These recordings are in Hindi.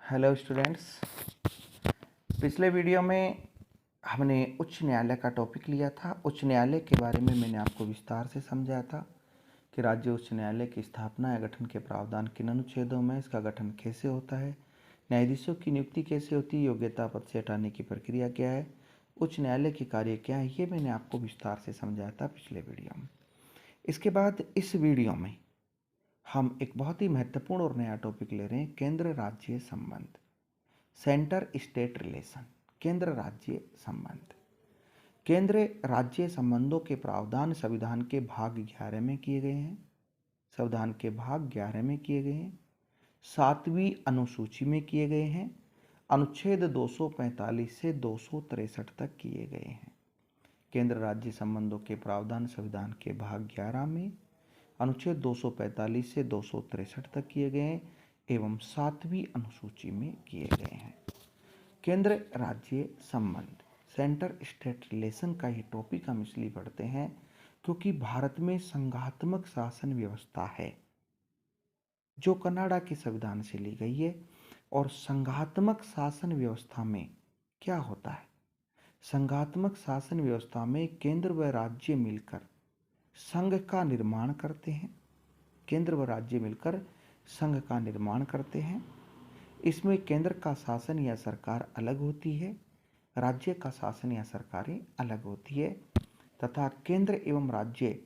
Hello students. पिछले वीडियो में हमने उच्च न्यायालय का टॉपिक लिया था। उच्च न्यायालय के बारे में मैंने आपको विस्तार से समझाया था कि राज्य उच्च न्यायालय की स्थापना या गठन के प्रावधान किन अनुच्छेदों में, इसका गठन कैसे होता है, न्यायाधीशों की नियुक्ति कैसे होती है, योग्यता पद से हटाने की प्रक्रिया क्या है, उच्च न्यायालय के कार्य क्या है, ये मैंने आपको विस्तार से समझाया था पिछले वीडियो में। इसके बाद इस वीडियो में हम एक बहुत ही महत्वपूर्ण और नया टॉपिक ले रहे हैं, केंद्र राज्य संबंध, सेंटर स्टेट रिलेशन। केंद्र राज्य संबंध, केंद्र राज्य संबंधों के प्रावधान संविधान के भाग 11 में किए गए हैं। संविधान के भाग 11 में किए गए हैं, 7वीं अनुसूची में किए गए हैं, अनुच्छेद 245 से 263 तक किए गए हैं। केंद्र राज्य संबंधों के प्रावधान संविधान के भाग 11 में अनुच्छेद 245 से 263 तक किए गए हैं एवं 7वीं अनुसूची में किए गए हैं। केंद्र राज्य संबंध, सेंटर स्टेट रिलेशन का ये टॉपिक हम इसलिए पढ़ते हैं क्योंकि भारत में संघात्मक शासन व्यवस्था है जो कनाडा के संविधान से ली गई है। और संघात्मक शासन व्यवस्था में क्या होता है? संघात्मक शासन व्यवस्था में केंद्र व राज्य मिलकर संघ का निर्माण करते हैं। केंद्र व राज्य मिलकर संघ का निर्माण करते हैं। इसमें केंद्र का शासन या सरकार अलग होती है, राज्य का शासन या सरकारें अलग होती है तथा केंद्र एवं राज्य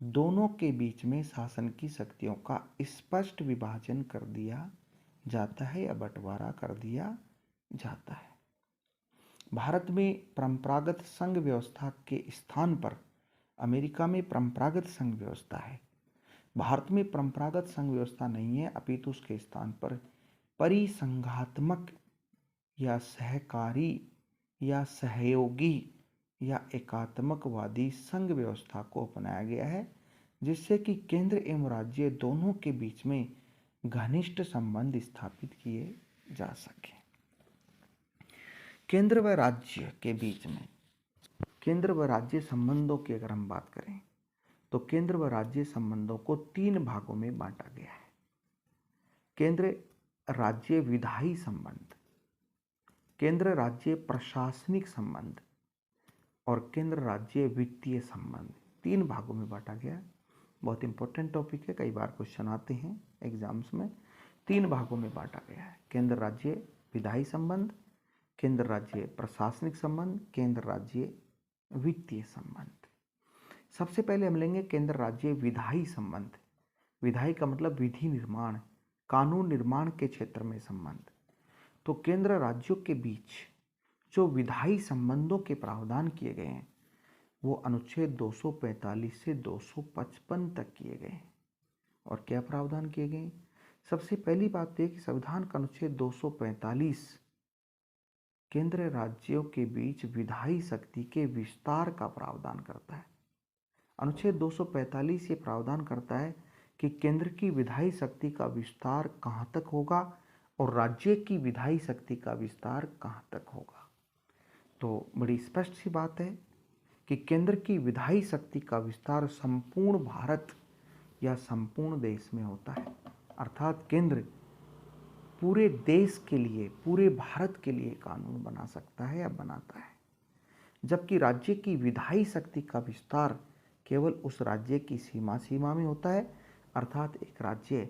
दोनों के बीच में शासन की शक्तियों का स्पष्ट विभाजन कर दिया जाता है या बंटवारा कर दिया जाता है। भारत में परंपरागत संघ व्यवस्था के स्थान पर अमेरिका में परंपरागत संघ व्यवस्था है। भारत में परंपरागत संघ व्यवस्था नहीं है, अपितु उसके स्थान पर परिसंघात्मक या सहकारी या सहयोगी या एकात्मकवादी संघ व्यवस्था को अपनाया गया है, जिससे कि केंद्र एवं राज्य दोनों के बीच में घनिष्ठ संबंध स्थापित किए जा सके। केंद्र व राज्य के बीच में, केंद्र व राज्य संबंधों की अगर हम बात करें तो केंद्र व राज्य संबंधों को 3 भागों में बांटा गया है। केंद्र राज्य विधायी संबंध, केंद्र राज्य प्रशासनिक संबंध और केंद्र राज्य वित्तीय संबंध, 3 भागों में बांटा गया है। बहुत इंपॉर्टेंट टॉपिक है, कई बार क्वेश्चन आते हैं एग्जाम्स में। 3 भागों में बांटा गया है, केंद्र राज्य विधायी संबंध, केंद्र राज्य प्रशासनिक संबंध, केंद्र राज्य वित्तीय संबंध। सबसे पहले हम लेंगे केंद्र राज्य विधायी संबंध। विधायी का मतलब विधि निर्माण, कानून निर्माण के क्षेत्र में संबंध। तो केंद्र राज्यों के बीच जो विधायी संबंधों के प्रावधान किए गए हैं वो अनुच्छेद 245 से 255 तक किए गए हैं। और क्या प्रावधान किए गए? सबसे पहली बात यह कि संविधान का अनुच्छेद 245 केंद्र राज्यों के बीच विधायी शक्ति के विस्तार का प्रावधान करता है। अनुच्छेद 245 ये प्रावधान करता है कि केंद्र की विधायी शक्ति का विस्तार कहाँ तक होगा और राज्य की विधायी शक्ति का विस्तार कहाँ तक होगा। तो बड़ी स्पष्ट सी बात है कि केंद्र की विधायी शक्ति का विस्तार संपूर्ण भारत या संपूर्ण देश में होता है, अर्थात केंद्र पूरे देश के लिए, पूरे भारत के लिए कानून बना सकता है या बनाता है, जबकि राज्य की विधायी शक्ति का विस्तार केवल उस राज्य की सीमा में होता है, अर्थात एक राज्य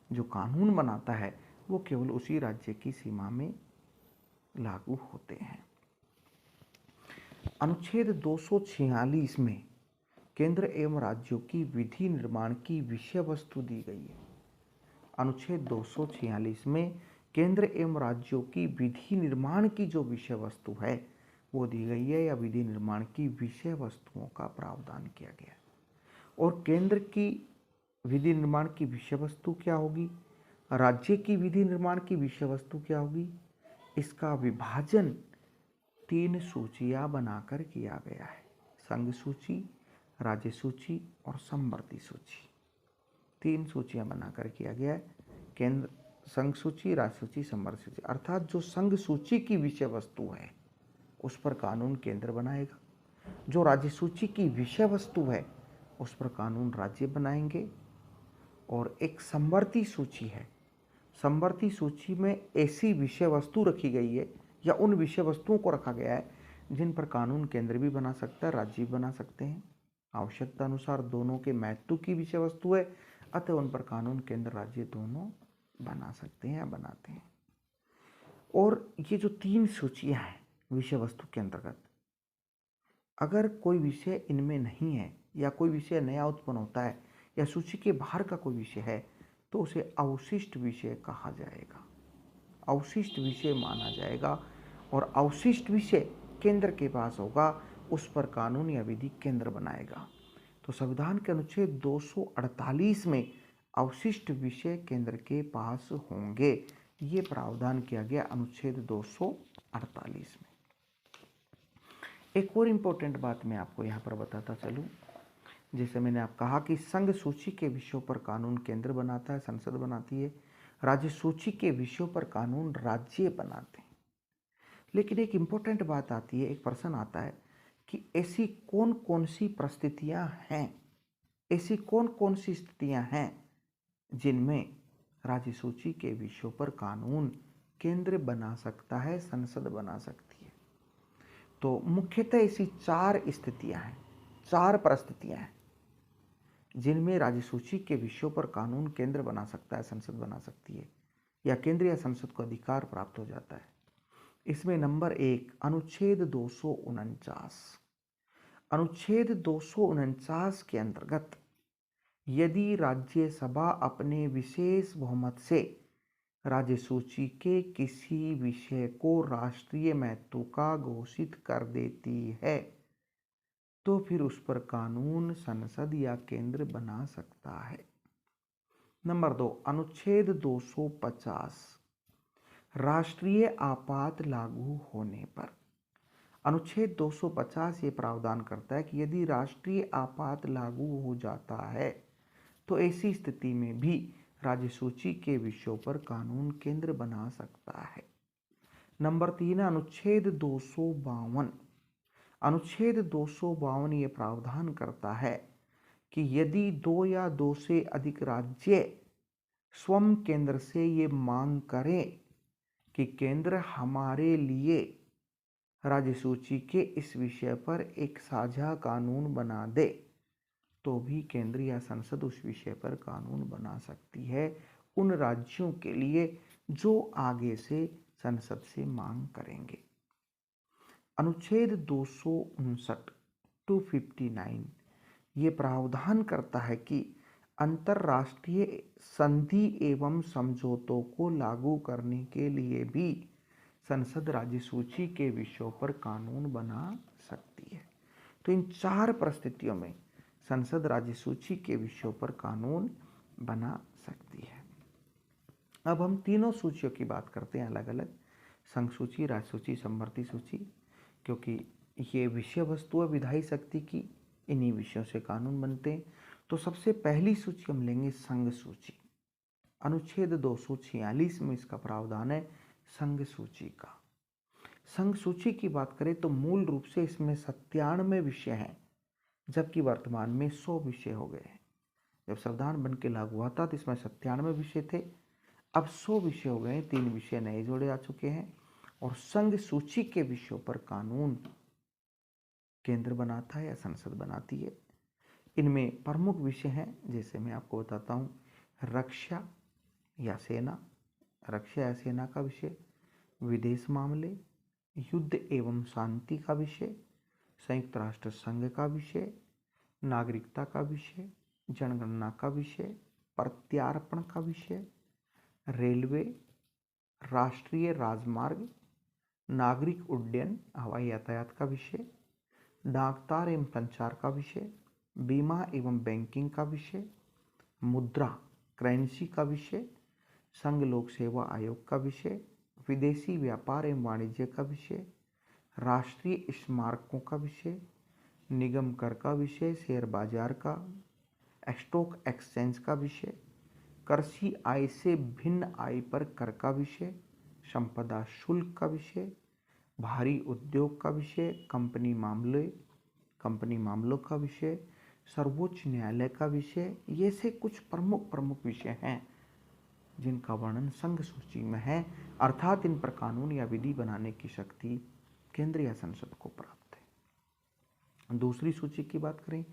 जो कानून बनाता है वो केवल उसी राज्य की सीमा में लागू होते हैं। अनुच्छेद 246 में केंद्र एवं राज्यों की विधि निर्माण की विषय वस्तु दी गई है। अनुच्छेद 246 में केंद्र एवं राज्यों की विधि निर्माण की जो विषय वस्तु है वो दी गई है, या विधि निर्माण की विषय वस्तुओं का प्रावधान किया गया है। और केंद्र की विधि निर्माण की विषय वस्तु क्या होगी, राज्य की विधि निर्माण की विषय वस्तु क्या होगी, इसका विभाजन 3 सूचियां बनाकर किया गया है। संघ सूची, राज्य सूची और समवर्ती सूची, 3 सूचियां बनाकर किया गया है। केंद्र संघ सूची, राज्य सूची, समवर्ती सूची। अर्थात जो संघ सूची की विषय वस्तु है उस पर कानून केंद्र बनाएगा, जो राज्य सूची की विषय वस्तु है उस पर कानून राज्य बनाएंगे। और एक समवर्ती सूची है, समवर्ती सूची में ऐसी विषय वस्तु रखी गई है या उन विषय वस्तुओं को रखा गया है जिन पर कानून केंद्र भी बना सकता है, राज्य भी बना सकते हैं। आवश्यकता अनुसार दोनों के महत्व की विषय वस्तु है, अतः उन पर कानून केंद्र राज्य दोनों बना सकते हैं या बनाते हैं। और ये जो 3 सूचियां हैं विषय वस्तु के अंतर्गत, अगर कोई विषय इनमें नहीं है या कोई विषय नया उत्पन्न होता है या सूची के बाहर का कोई विषय है तो उसे अवशिष्ट विषय कहा जाएगा, अवशिष्ट विषय माना जाएगा। और अवशिष्ट विषय केंद्र के पास होगा, उस पर कानून या विधि केंद्र बनाएगा। तो संविधान के अनुच्छेद 248 में अवशिष्ट विषय केंद्र के पास होंगे, ये प्रावधान किया गया अनुच्छेद 248 में। एक और इम्पोर्टेंट बात मैं आपको यहाँ पर बताता चलूँ, जैसे मैंने आप कहा कि संघ सूची के विषयों पर कानून केंद्र बनाता है, संसद बनाती है। राज्य सूची के विषयों पर कानून राज्य बनाते हैं। लेकिन एक इम्पोर्टेंट बात आती है, एक प्रश्न आता है कि ऐसी कौन कौन सी परिस्थितियां हैं, ऐसी कौन कौन सी स्थितियां हैं जिनमें राज्य सूची के विषयों पर कानून केंद्र बना सकता है, संसद बना सकती है। तो मुख्यतः ऐसी 4 स्थितियां हैं, 4 परिस्थितियां हैं जिनमें राज्य सूची के विषयों पर कानून केंद्र बना सकता है, संसद बना सकती है या केंद्र या संसद को अधिकार प्राप्त हो जाता है। इसमें नंबर 1 अनुच्छेद 249। अनुच्छेद 249 के अंतर्गत यदि राज्यसभा अपने विशेष बहुमत से राज्य सूची के किसी विषय को राष्ट्रीय महत्व का घोषित कर देती है तो फिर उस पर कानून संसद या केंद्र बना सकता है। नंबर 2 अनुच्छेद 250 राष्ट्रीय आपात लागू होने पर। अनुच्छेद 250 ये प्रावधान करता है कि यदि राष्ट्रीय आपात लागू हो जाता है तो ऐसी स्थिति में भी राज्य सूची के विषयों पर कानून केंद्र बना सकता है। नंबर 3 अनुच्छेद 252। अनुच्छेद 252 ये प्रावधान करता है कि यदि 2 या 2 से अधिक राज्य स्वयं केंद्र से ये मांग करें कि केंद्र हमारे लिए राज्य सूची के इस विषय पर एक साझा कानून बना दे तो भी केंद्र या संसद उस विषय पर कानून बना सकती है उन राज्यों के लिए जो आगे से संसद से मांग करेंगे। अनुच्छेद 259 259 ये प्रावधान करता है कि अंतर्राष्ट्रीय संधि एवं समझौतों को लागू करने के लिए भी संसद राज्य सूची के विषयों पर कानून बना सकती है। तो इन 4 परिस्थितियों में संसद राज्य सूची के विषयों पर कानून बना सकती है। अब हम तीनों सूचियों की बात करते हैं अलग अलग, संघ सूची, राज्य सूची, समवर्ती सूची, क्योंकि ये विषय वस्तु है विधायी शक्ति की, इन्हीं विषयों से कानून बनते हैं। तो सबसे पहली सूची हम लेंगे संघ सूची। अनुच्छेद 246 में इसका प्रावधान है संघ सूची का। संघ सूची की बात करें तो मूल रूप से इसमें 97 विषय हैं, जबकि वर्तमान में 100 विषय हो गए हैं। जब संविधान बन के लागू हुआ था तो इसमें 97 विषय थे, अब 100 विषय हो गए हैं, 3 विषय नए जोड़े आ चुके हैं और संघ सूची के विषयों पर कानून केंद्र बनाता है या संसद बनाती है। इनमें प्रमुख विषय हैं, जैसे मैं आपको बताता हूँ, रक्षा या सेना, रक्षा या सेना का विषय, विदेश मामले, युद्ध एवं शांति का विषय, संयुक्त राष्ट्र संघ का विषय, नागरिकता का विषय, जनगणना का विषय, प्रत्यार्पण का विषय, रेलवे, राष्ट्रीय राजमार्ग, नागरिक उड्डयन हवाई यातायात का विषय, डाकतार एवं संचार का विषय, बीमा एवं बैंकिंग का विषय, मुद्रा करेंसी का विषय, संघ लोक सेवा आयोग का विषय, विदेशी व्यापार एवं वाणिज्य का विषय, राष्ट्रीय स्मारकों का विषय, निगम कर का विषय, शेयर बाजार का, स्टॉक एक्सचेंज का विषय, कृषि आय से भिन्न आय पर कर का विषय, संपदा शुल्क का विषय, भारी उद्योग का विषय, कंपनी मामलों का विषय, सर्वोच्च न्यायालय का विषय, ये से कुछ प्रमुख विषय हैं जिनका वर्णन संघ सूची में है, अर्थात इन पर कानून या विधि बनाने की शक्ति केंद्र या संसद को प्राप्त है। दूसरी सूची की बात करें,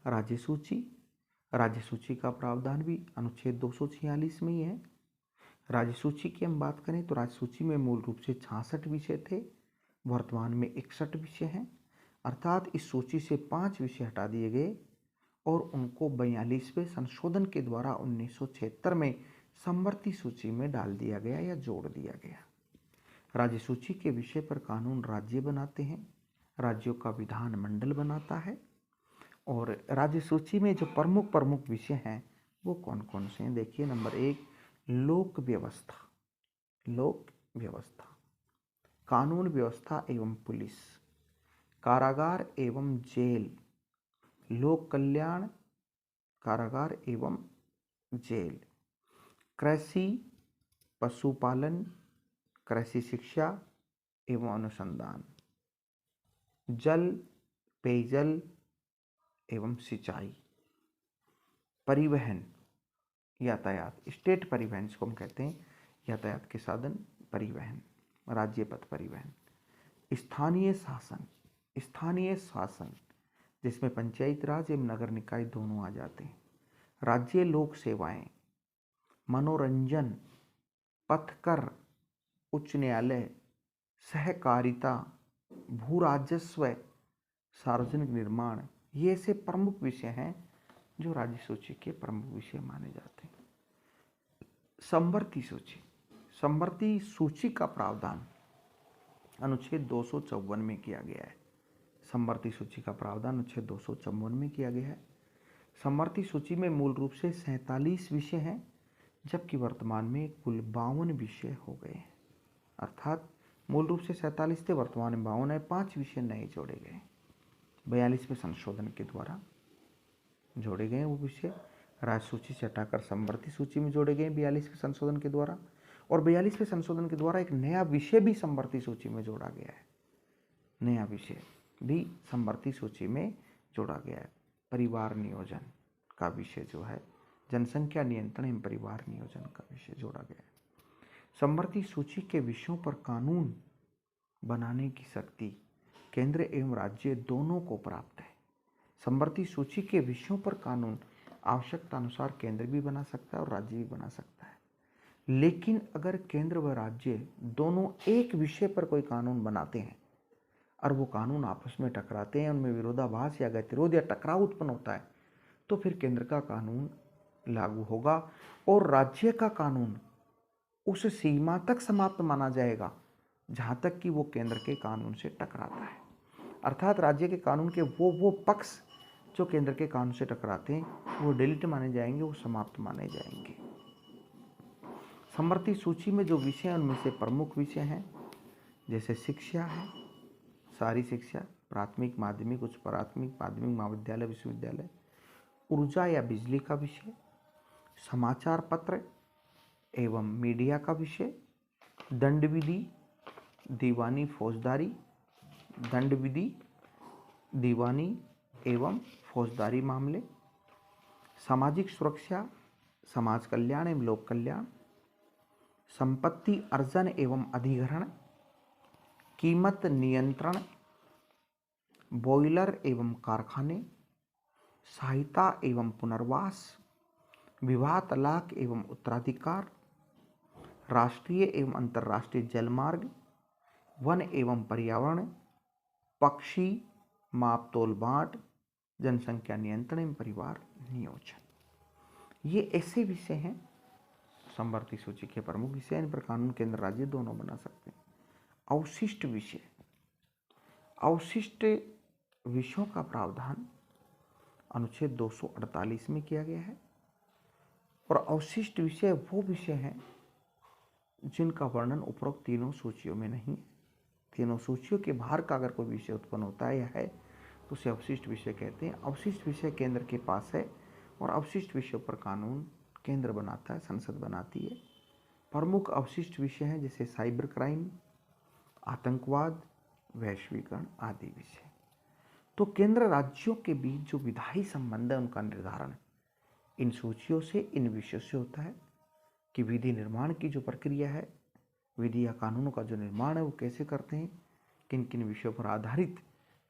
राज्य सूची। राज्य सूची का प्रावधान भी अनुच्छेद 246 में ही है। राज्य सूची की हम बात करें तो राज्य सूची में मूल रूप से 66 विषय थे, वर्तमान में 61 विषय हैं, अर्थात इस सूची से 5 विषय हटा दिए गए और उनको 42वें संशोधन के द्वारा 1976 में समवर्ती सूची में डाल दिया गया या जोड़ दिया गया। राज्य सूची के विषय पर कानून राज्य बनाते हैं, राज्यों का विधानमंडल बनाता है। और राज्य सूची में जो प्रमुख विषय हैं वो कौन कौन से हैं, देखिए। नंबर 1, लोक व्यवस्था। लोक व्यवस्था, कानून व्यवस्था एवं पुलिस, कारागार एवं जेल, लोक कल्याण, कारागार एवं जेल, कृषि, पशुपालन, कृषि शिक्षा एवं अनुसंधान, जल, पेयजल एवं सिंचाई, परिवहन, यातायात, स्टेट परिवहन जिसको हम कहते हैं, यातायात के साधन, परिवहन, राज्य पथ परिवहन, स्थानीय शासन। स्थानीय शासन जिसमें पंचायती राज एवं नगर निकाय दोनों आ जाते हैं, राज्य लोक सेवाएं, मनोरंजन, पथकर, उच्च न्यायालय, सहकारिता, भू राजस्व, सार्वजनिक निर्माण, ये ऐसे प्रमुख विषय हैं जो राज्य सूची के प्रमुख विषय माने जाते हैं। समवर्ती सूची। समवर्ती सूची का प्रावधान अनुच्छेद 254 में किया गया है। समवर्ती सूची का प्रावधान अनुच्छेद 254 में किया गया है। समवर्ती सूची में मूल रूप से 47 विषय हैं, जबकि वर्तमान में कुल 52 विषय हो गए हैं। अर्थात मूल रूप से 47 थे, वर्तमान में 52 है, 5 विषय नए जोड़े गए। 42वें संशोधन के द्वारा जोड़े गए वो विषय राज्य सूची से हटाकर समवर्ती सूची में जोड़े गए 42वें संशोधन के द्वारा, और 42वें संशोधन के द्वारा एक नया विषय भी समवर्ती सूची में जोड़ा गया है। नया विषय भी समवर्ती सूची में जोड़ा गया है। परिवार नियोजन का विषय जो है, जनसंख्या नियंत्रण एवं परिवार नियोजन का विषय जोड़ा गया है। समवर्ती सूची के विषयों पर कानून बनाने की शक्ति केंद्र एवं राज्य दोनों को प्राप्त है। समवर्ती सूची के विषयों पर कानून आवश्यकता अनुसार केंद्र भी बना सकता है और राज्य भी बना सकता है, लेकिन अगर केंद्र व राज्य दोनों एक विषय पर कोई कानून बनाते हैं और वो कानून आपस में टकराते हैं, उनमें विरोधाभास या गतिरोध या टकराव उत्पन्न होता है, तो फिर केंद्र का कानून लागू होगा और राज्य का कानून उस सीमा तक समाप्त माना जाएगा जहाँ तक कि वो केंद्र के कानून से टकराता है। अर्थात राज्य के कानून के वो पक्ष जो केंद्र के कानून से टकराते हैं वो डिलीट माने जाएंगे, वो समाप्त माने जाएंगे। समवर्ती सूची में जो विषय हैं उनमें से प्रमुख विषय हैं जैसे शिक्षा है, सारी शिक्षा, प्राथमिक, माध्यमिक, उच्च प्राथमिक, माध्यमिक, महाविद्यालय, विश्वविद्यालय, ऊर्जा या बिजली का विषय, समाचार पत्र एवं मीडिया का विषय, दंड विधि, दीवानी फौजदारी, दंड विधि, दीवानी एवं फौजदारी मामले, सामाजिक सुरक्षा, समाज कल्याण एवं लोक कल्याण, संपत्ति अर्जन एवं अधिग्रहण, कीमत नियंत्रण, बॉयलर एवं कारखाने, सहायता एवं पुनर्वास, विवाह, तलाक एवं उत्तराधिकार, राष्ट्रीय एवं अंतर्राष्ट्रीय जलमार्ग, वन एवं पर्यावरण, पक्षी, मापतोल बांट, जनसंख्या नियंत्रण एवं परिवार नियोजन। ये ऐसे विषय हैं समवर्ती सूची के प्रमुख विषय, इन पर कानून केंद्र राज्य दोनों बना सकते हैं। अवशिष्ट विषय। अवशिष्ट विषयों का प्रावधान अनुच्छेद 248 में किया गया है और अवशिष्ट विषय वो विषय हैं जिनका वर्णन उपरोक्त तीनों सूचियों में नहीं है। तीनों सूचियों के बाहर का अगर कोई विषय उत्पन्न होता है या है तो उसे अवशिष्ट विषय कहते हैं। अवशिष्ट विषय केंद्र के पास है और अवशिष्ट विषयों पर कानून केंद्र बनाता है, संसद बनाती है। प्रमुख अवशिष्ट विषय हैं जैसे साइबर क्राइम, आतंकवाद, वैश्वीकरण आदि विषय। तो केंद्र राज्यों के बीच जो विधायी संबंध है उनका निर्धारण इन सूचियों से, इन विषयों से होता है। कि विधि निर्माण की जो प्रक्रिया है, विधि या कानूनों का जो निर्माण है वो कैसे करते हैं, किन किन विषयों पर आधारित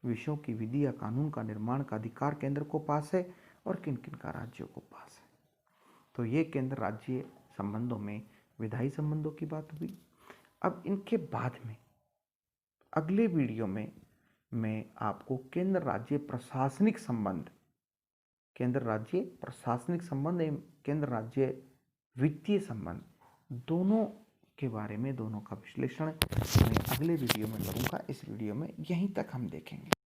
विषयों की विधि या कानून का निर्माण का अधिकार केंद्र को पास है और किन किन का राज्यों को पास है। तो ये केंद्र राज्य संबंधों में विधायी संबंधों की बात हुई। अब इनके बाद में अगले वीडियो में मैं आपको केंद्र राज्य प्रशासनिक संबंध, केंद्र राज्य प्रशासनिक संबंध एवं केंद्र राज्य वित्तीय संबंध, दोनों के बारे में, दोनों का विश्लेषण मैं अगले वीडियो में करूँगा। इस वीडियो में यहीं तक हम देखेंगे।